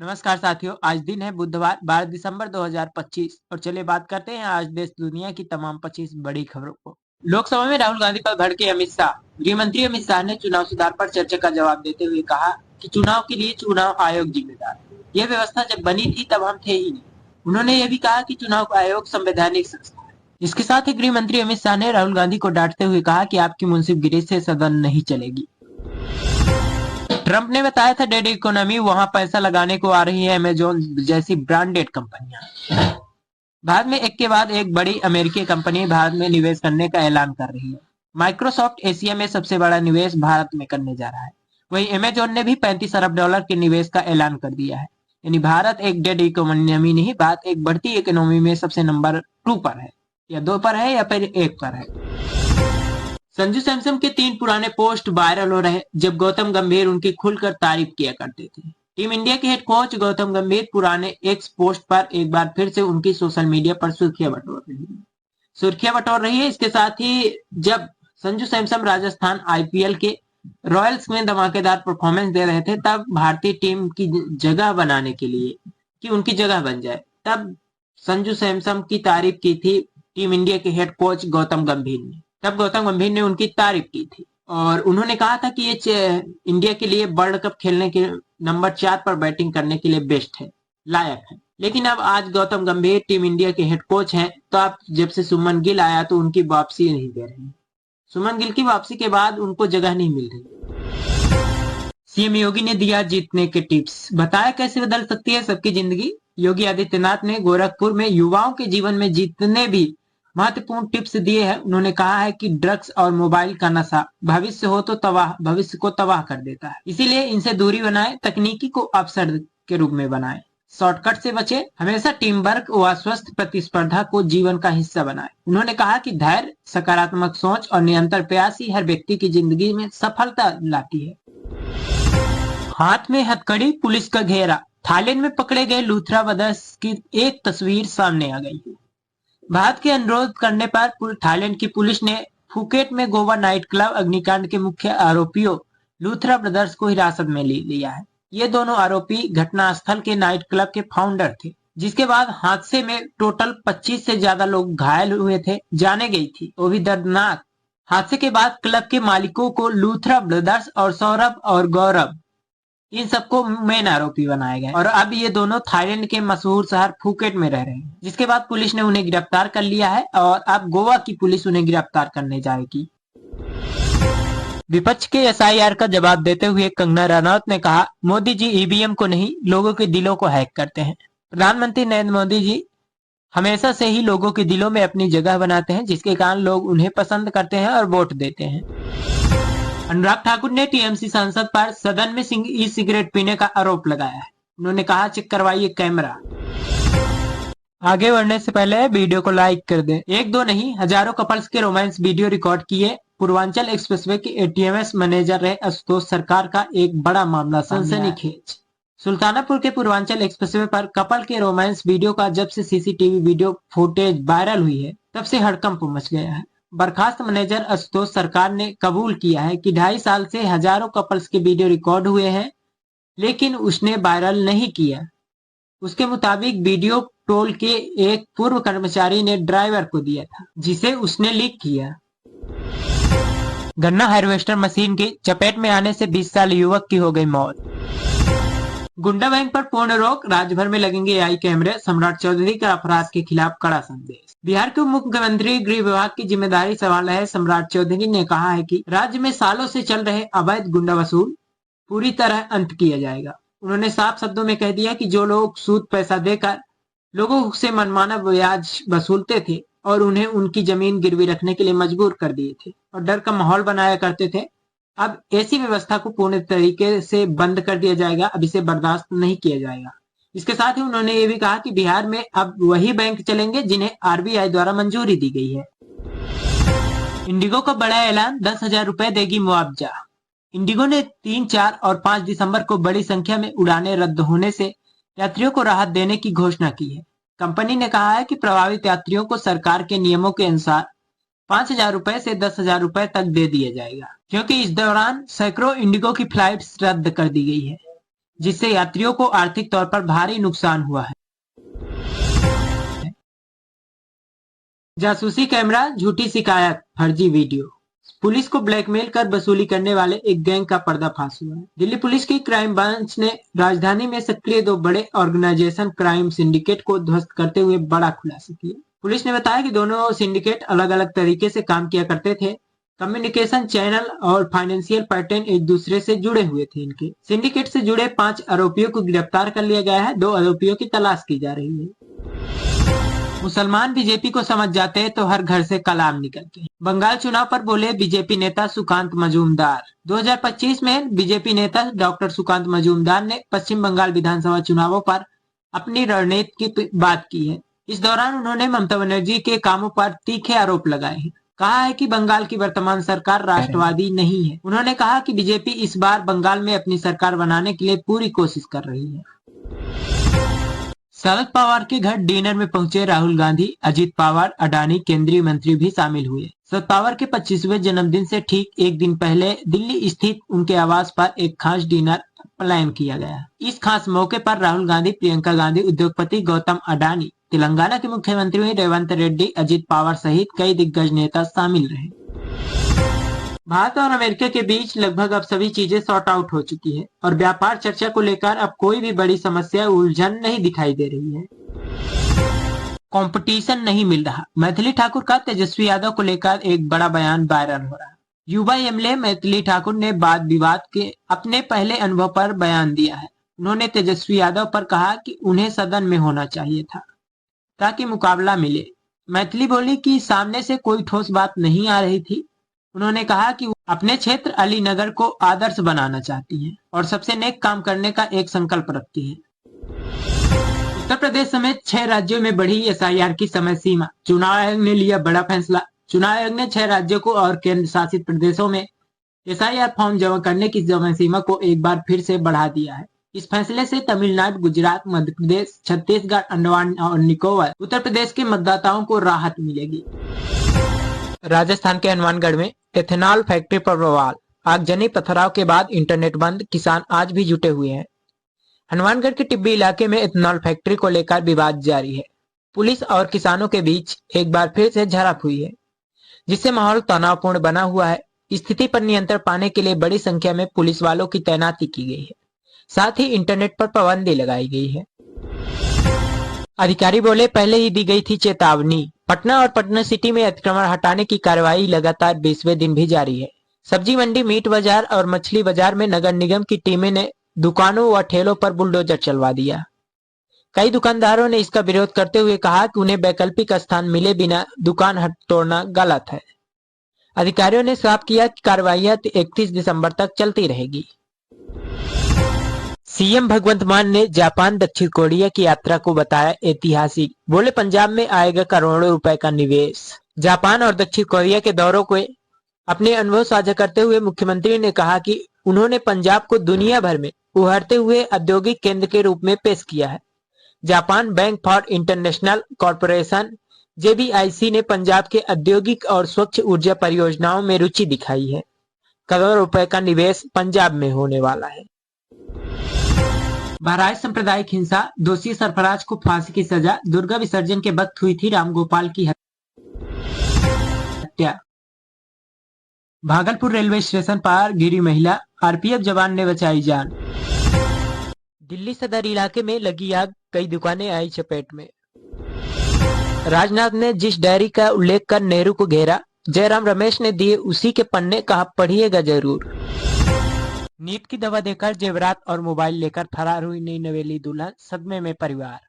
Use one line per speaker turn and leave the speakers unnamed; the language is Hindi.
नमस्कार साथियों, आज दिन है बुधवार 12 दिसंबर 2025 और चलिए बात करते हैं आज देश दुनिया की तमाम 25 बड़ी खबरों को। लोकसभा में राहुल गांधी पर भड़के अमित शाह। गृह मंत्री अमित शाह ने चुनाव सुधार पर चर्चा का जवाब देते हुए कहा कि चुनाव के लिए चुनाव आयोग जिम्मेदार है। यह व्यवस्था जब बनी थी तब हम थे ही नहीं। उन्होंने यह भी कहा कि चुनाव आयोग संवैधानिक संस्था है। इसके साथ ही गृह मंत्री अमित शाह ने राहुल गांधी को डांटते हुए कहा कि आपकी मुंसिफगिरी से सदन नहीं चलेगी। ट्रंप ने बताया था डेड इकोनॉमी वहां पैसा लगाने को आ रही है अमेजोन जैसी ब्रांडेड कंपनियां। भारत में एक के बाद एक बड़ी अमेरिकी कंपनी भारत में निवेश करने का ऐलान कर रही है। माइक्रोसॉफ्ट एशिया में सबसे बड़ा निवेश भारत में करने जा रहा है। वहीं अमेजोन ने भी $35 अरब के निवेश का ऐलान कर दिया है। यानी भारत एक डेड इकोनॉमी नहीं, भारत एक बढ़ती इकोनॉमी में सबसे नंबर 2 पर है, या 2 पर है या फिर 1 पर है। संजू सैमसन के 3 पुराने पोस्ट वायरल हो रहे जब गौतम गंभीर उनकी खुलकर तारीफ किया करते थे। टीम इंडिया के हेड कोच गौतम गंभीर पुराने एक्स पोस्ट पर एक बार फिर से उनकी सोशल मीडिया पर सुर्खियां बटोर रही है। इसके साथ ही जब संजू सैमसन राजस्थान आईपीएल के रॉयल्स में धमाकेदार परफॉर्मेंस दे रहे थे, तब भारतीय टीम की जगह बनाने के लिए कि उनकी जगह बन जाए, तब संजू सैमसन की तारीफ की थी टीम इंडिया के हेड कोच गौतम गंभीर ने। तब गौतम गंभीर ने उनकी तारीफ की थी और उन्होंने कहा था कि ये इंडिया के लिए वर्ल्ड कप खेलने के नंबर 4 पर बैटिंग करने के लिए बेस्ट है, लायक है। लेकिन अब आज गौतम गंभीर टीम इंडिया के हेड कोच हैं, तो अब जब से सुमन गिल आया तो उनकी वापसी नहीं दे रहे हैं। सुमन गिल की वापसी के बाद उनको जगह नहीं मिल रही। सीएम योगी ने दिया जीतने के टिप्स, बताया कैसे बदल सकती है सबकी जिंदगी। योगी आदित्यनाथ ने गोरखपुर में युवाओं के जीवन में जितने भी महत्वपूर्ण टिप्स दिए हैं, उन्होंने कहा है कि ड्रग्स और मोबाइल का नशा भविष्य को तबाह कर देता है। इसीलिए इनसे दूरी बनाएं, तकनीकी को अवसर के रूप में बनाएं, शॉर्टकट से बचें, हमेशा टीम वर्क व स्वस्थ प्रतिस्पर्धा को जीवन का हिस्सा बनाएं। उन्होंने कहा कि धैर्य, सकारात्मक सोच और निरंतर प्रयास ही हर व्यक्ति की जिंदगी में सफलता लाती है। हाथ में हथकड़ी, पुलिस का घेरा। थाईलैंड में पकड़े गए लूथरा ब्रदर्स की एक तस्वीर सामने आ गई है। भारत के अनुरोध करने पर थाईलैंड की पुलिस ने फुकेट में गोवा नाइट क्लब अग्निकांड के मुख्य आरोपियों लूथरा ब्रदर्स को हिरासत में लिया है। ये दोनों आरोपी घटनास्थल के नाइट क्लब के फाउंडर थे, जिसके बाद हादसे में टोटल 25 से ज्यादा लोग घायल हुए थे। जाने गई थी, वो भी दर्दनाक। हादसे के बाद क्लब के मालिकों को लूथरा ब्रदर्स और सौरभ और गौरव, इन सबको मेन आरोपी बनाए गए और अब ये दोनों थाईलैंड के मशहूर शहर फुकेट में रह रहे हैं, जिसके बाद पुलिस ने उन्हें गिरफ्तार कर लिया है और अब गोवा की पुलिस उन्हें गिरफ्तार करने जाएगी। विपक्ष के एसआईआर का जवाब देते हुए कंगना रनौत ने कहा, मोदी जी ईवीएम को नहीं, लोगों के दिलों को हैक करते हैं। प्रधानमंत्री नरेंद्र मोदी जी हमेशा से ही लोगों के दिलों में अपनी जगह बनाते हैं, जिसके कारण लोग उन्हें पसंद करते हैं और वोट देते हैं। अनुराग ठाकुर ने टीएमसी सांसद पर सदन में ई सिगरेट पीने का आरोप लगाया है। उन्होंने कहा, चेक करवाइए कैमरा। आगे बढ़ने से पहले वीडियो को लाइक कर दें। एक दो नहीं, हजारों कपल्स के रोमांस वीडियो रिकॉर्ड किए। पूर्वांचल एक्सप्रेसवे के एटीएमएस मैनेजर रहे आशुतोष सरकार का एक बड़ा मामला सनसनीखेज। सुल्तानापुर के पूर्वांचल एक्सप्रेसवे पर कपल के रोमांस वीडियो का जब से सीसीटीवी वीडियो फुटेज वायरल हुई है, तब से हड़कंप मच गया है। बर्खास्त मैनेजर आशुतोष सरकार ने कबूल किया है कि 2.5 साल से हजारों कपल्स के वीडियो रिकॉर्ड हुए हैं, लेकिन उसने वायरल नहीं किया। उसके मुताबिक वीडियो टोल के एक पूर्व कर्मचारी ने ड्राइवर को दिया था, जिसे उसने लीक किया। गन्ना हार्वेस्टर मशीन की चपेट में आने से 20 साल युवक की हो गई मौत। गुंडा बैंक पर पूर्ण रोक, राज्य भर में लगेंगे एआई कैमरे। सम्राट चौधरी का अपराध के खिलाफ कड़ा संदेश। बिहार के मुख्यमंत्री गृह विभाग की जिम्मेदारी संभाल रहे सम्राट चौधरी ने कहा है कि राज्य में सालों से चल रहे अवैध गुंडा वसूल पूरी तरह अंत किया जाएगा। उन्होंने साफ शब्दों में कह दिया कि जो लोग सूद पैसा देकर लोगों से मनमाना ब्याज वसूलते थे और उन्हें उनकी जमीन गिरवी रखने के लिए मजबूर कर दिए थे और डर का माहौल बनाया करते थे, अब ऐसी व्यवस्था को पूर्ण तरीके से बंद कर दिया जाएगा। अब इसे बर्दाश्त नहीं किया जाएगा। इसके साथ ही उन्होंने ये भी कहा कि बिहार में अब वही बैंक चलेंगे जिन्हें आरबीआई द्वारा मंजूरी दी गई है। इंडिगो का बड़ा ऐलान, 10,000 रुपए देगी मुआवजा। इंडिगो ने 3, 4 और 5 दिसंबर को बड़ी संख्या में उड़ानें रद्द होने से यात्रियों को राहत देने की घोषणा की है। कंपनी ने कहा है कि प्रभावित यात्रियों को सरकार के नियमों के अनुसार 5,000 रुपए से 10,000 रुपए तक दे दिया जाएगा, क्योंकि इस दौरान सैकड़ों इंडिगो की फ्लाइट्स रद्द कर दी गई है, जिससे यात्रियों को आर्थिक तौर पर भारी नुकसान हुआ है। जासूसी कैमरा, झूठी शिकायत, फर्जी वीडियो। पुलिस को ब्लैकमेल कर वसूली करने वाले एक गैंग का पर्दाफाश हुआ है। दिल्ली पुलिस की क्राइम ब्रांच ने राजधानी में सक्रिय 2 बड़े ऑर्गेनाइजेशन क्राइम सिंडिकेट को ध्वस्त करते हुए बड़ा खुलासा किया। पुलिस ने बताया कि दोनों सिंडिकेट अलग अलग तरीके से काम किया करते थे। कम्युनिकेशन चैनल और फाइनेंशियल पैटर्न एक दूसरे से जुड़े हुए थे। इनके सिंडिकेट से जुड़े 5 आरोपियों को गिरफ्तार कर लिया गया है। 2 आरोपियों की तलाश की जा रही है। मुसलमान बीजेपी को समझ जाते हैं तो हर घर से कलाम निकलते हैं। बंगाल चुनाव पर बोले बीजेपी नेता सुकांत मजूमदार। 2025 में बीजेपी नेता डॉक्टर सुकांत मजूमदार ने पश्चिम बंगाल विधानसभा चुनावों पर अपनी रणनीति की बात की है। इस दौरान उन्होंने ममता बनर्जी के कामों पर तीखे आरोप लगाए हैं। कहा है कि बंगाल की वर्तमान सरकार राष्ट्रवादी नहीं है। उन्होंने कहा कि बीजेपी इस बार बंगाल में अपनी सरकार बनाने के लिए पूरी कोशिश कर रही है। शरद पवार के घर डिनर में पहुंचे राहुल गांधी, अजित पवार, अडानी, केंद्रीय मंत्री भी शामिल हुए। शरद पवार के 25वें जन्मदिन से ठीक एक दिन पहले दिल्ली स्थित उनके आवास पर एक खास डिनर प्लान किया गया। इस खास मौके पर राहुल गांधी, प्रियंका गांधी, उद्योगपति गौतम अडानी, तेलंगाना के मुख्यमंत्री रेवंत रेड्डी, अजित पवार सहित कई दिग्गज नेता शामिल रहे। भारत और अमेरिका के बीच लगभग अब सभी चीजें सॉर्ट आउट हो चुकी है और व्यापार चर्चा को लेकर अब कोई भी बड़ी समस्या उलझन नहीं दिखाई दे रही है। कंपटीशन नहीं मिल रहा। मैथिली ठाकुर का तेजस्वी यादव को लेकर एक बड़ा बयान वायरल हो रहा है। युवा एमएलए मैथिली ठाकुर ने वाद विवाद के अपने पहले अनुभव पर बयान दिया है। उन्होंने तेजस्वी यादव पर कहा कि उन्हें सदन में होना चाहिए था ताकि मुकाबला मिले। मैथिली बोली कि सामने से कोई ठोस बात नहीं आ रही थी। उन्होंने कहा कि वो अपने क्षेत्र अलीनगर को आदर्श बनाना चाहती हैं और सबसे नेक काम करने का एक संकल्प रखती हैं। उत्तर प्रदेश समेत 6 राज्यों में बढ़ी एसआईआर की समय सीमा। चुनाव आयोग ने लिया बड़ा फैसला। चुनाव आयोग ने 6 राज्यों को और केंद्र शासित प्रदेशों में एसआईआर फॉर्म जमा करने की समय सीमा को एक बार फिर से बढ़ा दिया है। इस फैसले से तमिलनाडु, गुजरात, मध्य प्रदेश, छत्तीसगढ़, अंडमान और निकोबार, उत्तर प्रदेश के मतदाताओं को राहत मिलेगी। राजस्थान के हनुमानगढ़ में एथेनॉल फैक्ट्री पर बवाल। आगजनी पथराव के बाद इंटरनेट बंद, किसान आज भी जुटे हुए हैं। हनुमानगढ़ के टिब्बी इलाके में एथेनॉल फैक्ट्री को लेकर विवाद जारी है। पुलिस और किसानों के बीच एक बार फिर से झड़प हुई है, जिससे माहौल तनावपूर्ण बना हुआ है। स्थिति पर नियंत्रण पाने के लिए बड़ी संख्या में पुलिस वालों की तैनाती की गई है। साथ ही इंटरनेट पर पाबंदी लगाई गई है। अधिकारी बोले पहले ही दी गई थी चेतावनी। पटना और पटना सिटी में अतिक्रमण हटाने की कार्रवाई लगातार 20वें दिन भी जारी है। सब्जी मंडी, मीट बाजार और मछली बाजार में नगर निगम की टीमें ने दुकानों व ठेलों पर बुलडोजर चलवा दिया। कई दुकानदारों ने इसका विरोध करते हुए कहा कि उन्हें वैकल्पिक स्थान मिले बिना दुकान तोड़ना गलत है। अधिकारियों ने साफ किया कि कार्रवाइयां 31 दिसंबर तक चलती रहेगी। सीएम भगवंत मान ने जापान, दक्षिण कोरिया की यात्रा को बताया ऐतिहासिक। बोले पंजाब में आएगा करोड़ों रुपए का निवेश। जापान और दक्षिण कोरिया के दौरों को अपने अनुभव साझा करते हुए मुख्यमंत्री ने कहा कि उन्होंने पंजाब को दुनिया भर में उभरते हुए औद्योगिक केंद्र के रूप में पेश किया है। Japan bank for international corporation JBIC ने पंजाब के औद्योगिक और स्वच्छ ऊर्जा परियोजनाओं में रुचि दिखाई है। करोड़ों रुपए का निवेश पंजाब में होने वाला है। बहराइच सांप्रदायिक हिंसा, दोषी सरफराज को फांसी की सजा। दुर्गा विसर्जन के वक्त हुई थी रामगोपाल की हत्या। भागलपुर रेलवे स्टेशन पर गिरी महिला, RPF जवान ने बचाई जान। दिल्ली सदर इलाके में लगी आग, कई दुकानें आई चपेट में। राजनाथ ने जिस डायरी का उल्लेख कर नेहरू को घेरा, जयराम रमेश ने दिए उसी के पन्ने, कहा पढ़िएगा जरूर। नीट की दवा देकर जेवरात और मोबाइल लेकर फरार हुई नई नवेली दुल्हन, सदमे में परिवार।